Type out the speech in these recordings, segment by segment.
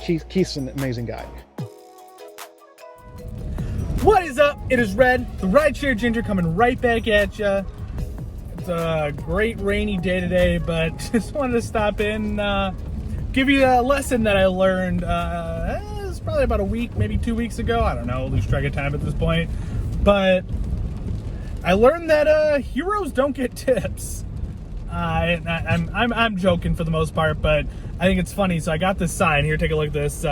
Keith's an amazing guy. What is up? It is Red, the Rideshare Ginger, coming right back at ya. It's a great rainy day today, but just wanted to stop in, give you a lesson that I learned. It's probably about a week, maybe 2 weeks ago. I don't know, lose track of time at this point. But I learned that heroes don't get tips. I'm joking for the most part, but I think it's funny. So I got this sign here. Take a look at this,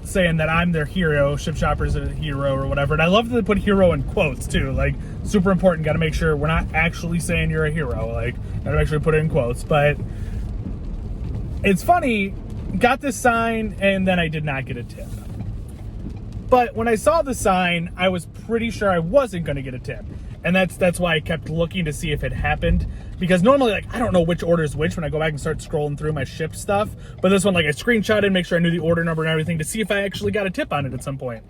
saying that I'm their hero. Ship Shopper's a hero or whatever. And I love that they put hero in quotes too. Like, super important. Got to make sure we're not actually saying you're a hero. Like, got to make sure we put it in quotes. But it's funny. Got this sign and then I did not get a tip. But when I saw the sign, I was pretty sure I wasn't going to get a tip. And that's why I kept looking to see if it happened. Because normally, like, I don't know which order is which when I go back and start scrolling through my ship stuff. But this one, like, I screenshotted and make sure I knew the order number and everything to see if I actually got a tip on it at some point.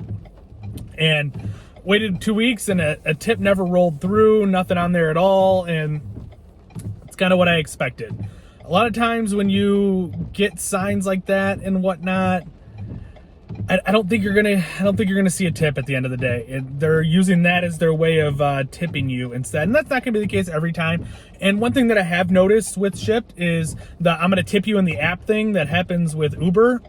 And waited 2 weeks and a tip never rolled through, nothing on there at all. And it's kind of what I expected. A lot of times when you get signs like that and whatnot, I don't think you're gonna see a tip at the end of the day. They're using that as their way of tipping you instead, and that's not gonna be the case every time. And one thing that I have noticed with Shipt is the "I'm gonna tip you in the app" thing that happens with Uber.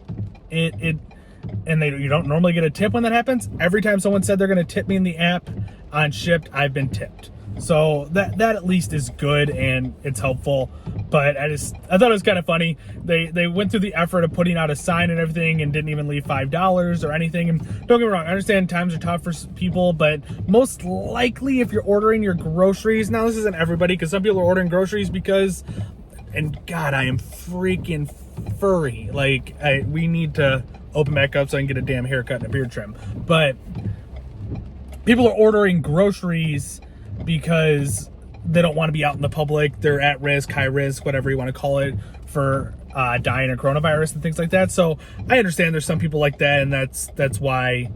You don't normally get a tip when that happens. Every time someone said they're gonna tip me in the app on Shipt, I've been tipped. So that at least is good and it's helpful. But I thought it was kind of funny. They went through the effort of putting out a sign and everything and didn't even leave $5 or anything. And don't get me wrong, I understand times are tough for people, but most likely if you're ordering your groceries, now this isn't everybody, because some people are ordering groceries because, and God, I am freaking furry. Like, we need to open back up so I can get a damn haircut and a beard trim. But people are ordering groceries because they don't want to be out in the public. They're at risk, high risk, whatever you want to call it, for dying of coronavirus and things like that. So I understand there's some people like that, and that's why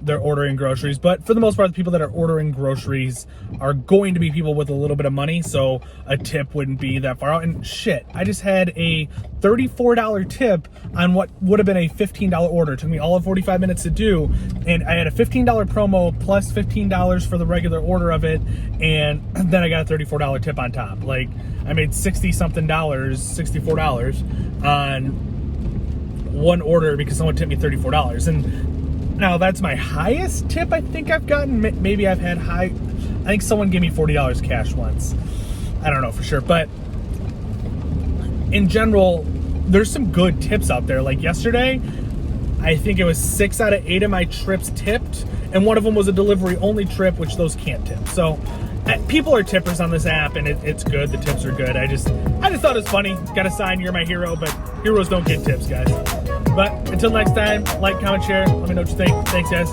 they're ordering groceries. But for the most part, the people that are ordering groceries are going to be people with a little bit of money, so a tip wouldn't be that far out. And shit, I just had a $34 tip on what would have been a $15 order. It took me all of 45 minutes to do, and I had a $15 promo plus $15 for the regular order of it, and then I got a $34 tip on top. Like, I made $64 on one order because someone tipped me $34. And now that's my highest tip I think I've gotten. Maybe I've had I think someone gave me $40 cash once. I don't know for sure, but in general, there's some good tips out there. Like yesterday, I think it was 6 out of 8 of my trips tipped, and one of them was a delivery only trip, which those can't tip. So people are tippers on this app, and it's good. The tips are good. I just thought it was funny. Got a sign, you're my hero, but heroes don't get tips, guys. But until next time, like, comment, share. Let me know what you think. Thanks, guys.